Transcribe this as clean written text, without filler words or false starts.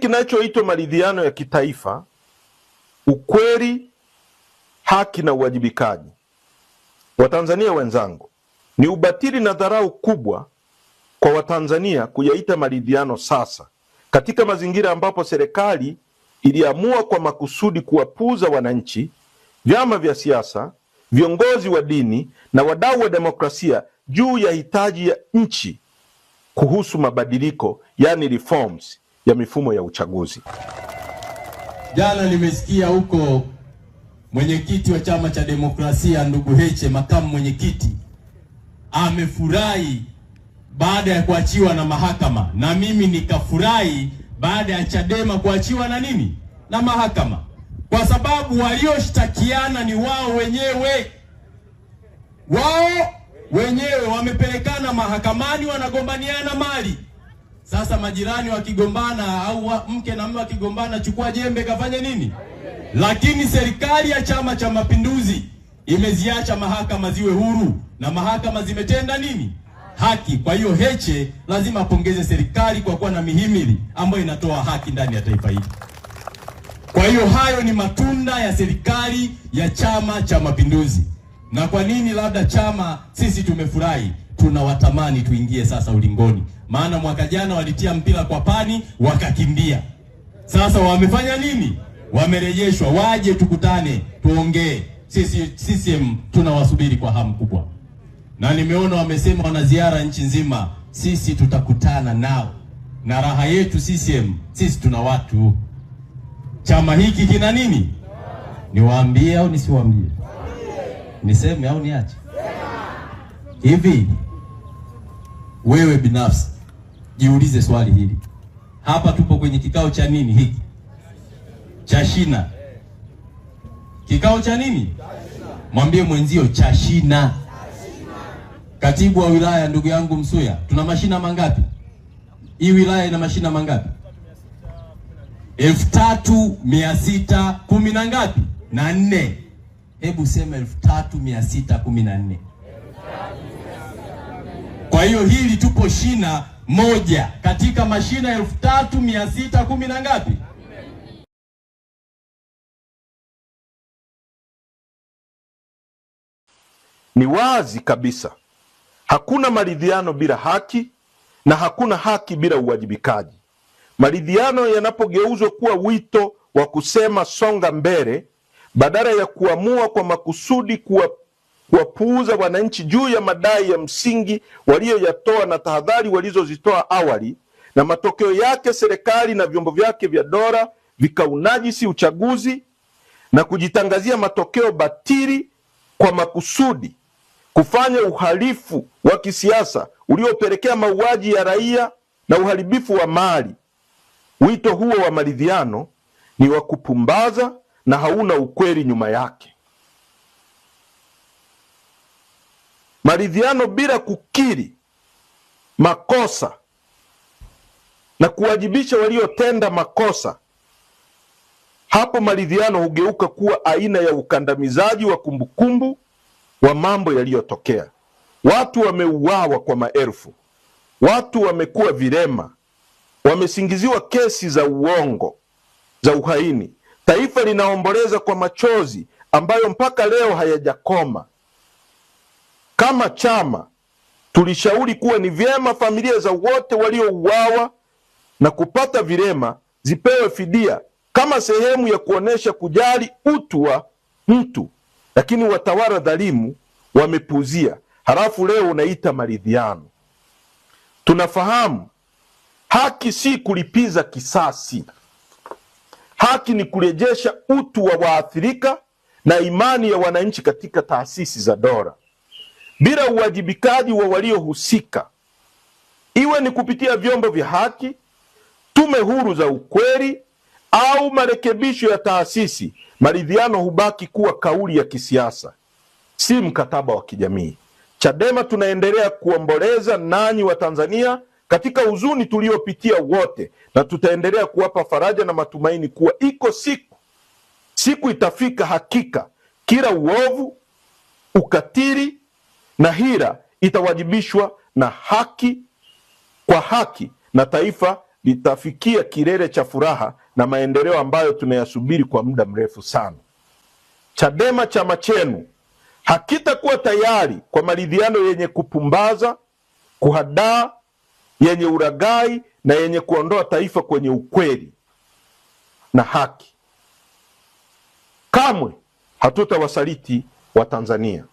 kinachoitwa maridhiano ya kitaifa, ukweli, haki na uwajibikaji, Watanzania wenzangu, ni ubatili na dharau kubwa kwa Watanzania kuyaita maridhiano sasa, katika mazingira ambapo serikali iliamua kwa makusudi kuwapuuza wananchi, vyama vya siasa, viongozi wa dini na wadau wa demokrasia juu ya hitaji ya nchi kuhusu mabadiliko, yani reforms ya mifumo ya uchaguzi. Jana nimesikia huko mwenyekiti wa chama cha demokrasia ndugu Heche, makamu mwenyekiti, amefurahi baada ya kuachiwa na mahakama, na mimi nikafurahi baada ya Chadema kuachiwa na nini, na mahakama, kwa sababu walioshtakiana ni wao wenyewe. Wao wenyewe wamepelekana mahakamani, wanagombaniana mali. Sasa majirani wakigombana au mke na mume wakigombana, chukua jembe kafanye nini? Lakini serikali ya Chama cha Mapinduzi imeziacha mahakama ziwe huru, na mahakama zimetenda nini? Haki. Kwa hiyo Heche lazima apongeze serikali kwa kuwa na mihimili ambayo inatoa haki ndani ya taifa hili. Kwa hiyo hayo ni matunda ya serikali ya Chama cha Mapinduzi. Na kwa nini labda chama sisi tumefurahi? Tunawatamani tuingie sasa ulingoni. Maana mwaka jana walitia mpira kwa pani wakakimbia. Sasa wamefanya nini? Wamerejeshwa, waje tukutane, tuongee. Sisi CCM tunawasubiri kwa hamu kubwa. Na nimeona wamesema wana ziara nchi nzima. Sisi tutakutana nao. Na raha yetu CCM, sisi tuna watu. Chama hiki kina nini? Niwaambie au nisiwaambie? Niseme au niache? Hivi wewe binafsi jiulize swali hili. Hapa tupo kwenye kikao cha nini hiki? Cha shina. Kikao cha nini? Mwambie mwenzio cha shina. Katibu wa wilaya ndugu yangu Msuya, tuna mashina mangapi? Hii wilaya ina mashina mangapi? 3610 na ngapi? Na 4. Hebu sema 3614. Kwa hiyo hili tupo shina moja katika mashina 3610 na ngapi? Ni wazi kabisa hakuna maridhiano bila haki na hakuna haki bila uwajibikaji. Maridhiano yanapogeuzwa kuwa wito wa kusema songa mbele, badala ya kuamua kwa makusudi kuwapuuza wananchi juu ya madai ya msingi walioyatoa na tahadhari walizozitoa awali, na matokeo yake serikali na vyombo vyake vya dola vikaunajisi uchaguzi na kujitangazia matokeo batili kwa makusudi, kufanya uhalifu wa kisiasa uliopelekea mauaji ya raia na uharibifu wa mali. Wito huo wa maridhiano ni wa kupumbaza na hauna ukweli nyuma yake. Maridhiano bila kukiri makosa na kuwajibisha waliotenda makosa, hapo maridhiano hugeuka kuwa aina ya ukandamizaji wa kumbukumbu wa mambo yaliyotokea. Watu wameuawa kwa maelfu, watu wamekuwa vilema, wamesingiziwa kesi za uongo, za uhaini. Taifa linaomboleza kwa machozi ambayo mpaka leo hayajakoma. Kama chama tulishauri kuwa ni vyema familia za wote waliouawa na kupata vilema zipewe fidia kama sehemu ya kuonesha kujali utu wa mtu, lakini watawala dhalimu wamepuzia. Halafu leo unaita maridhiano. Tunafahamu haki si kulipiza kisasi. Haki ni kurejesha utu wa waathirika na imani ya wananchi katika taasisi za dola. Bila uwajibikaji wa waliohusika, iwe ni kupitia vyombo vya haki, tume huru za ukweli au marekebisho ya taasisi, maridhiano hubaki kuwa kauli ya kisiasa, si mkataba wa kijamii. Chadema tunaendelea kuomboleza nanyi wa Tanzania katika huzuni tuliopitia wote, na tutaendelea kuwapa faraja na matumaini kuwa iko siku itafika hakika kila uovu, ukatili na hila itawajibishwa na haki kwa haki, na taifa litafikia kilele cha furaha na maendeleo ambayo tunayasubiri kwa muda mrefu sana. Chadema, chama chenu, hakitakuwa tayari kwa maridhiano yenye kupumbaza, kuhadaa, yenye ulaghai na yenye kuondoa taifa kwenye ukweli na haki. Kamwe hatutawasaliti Watanzania.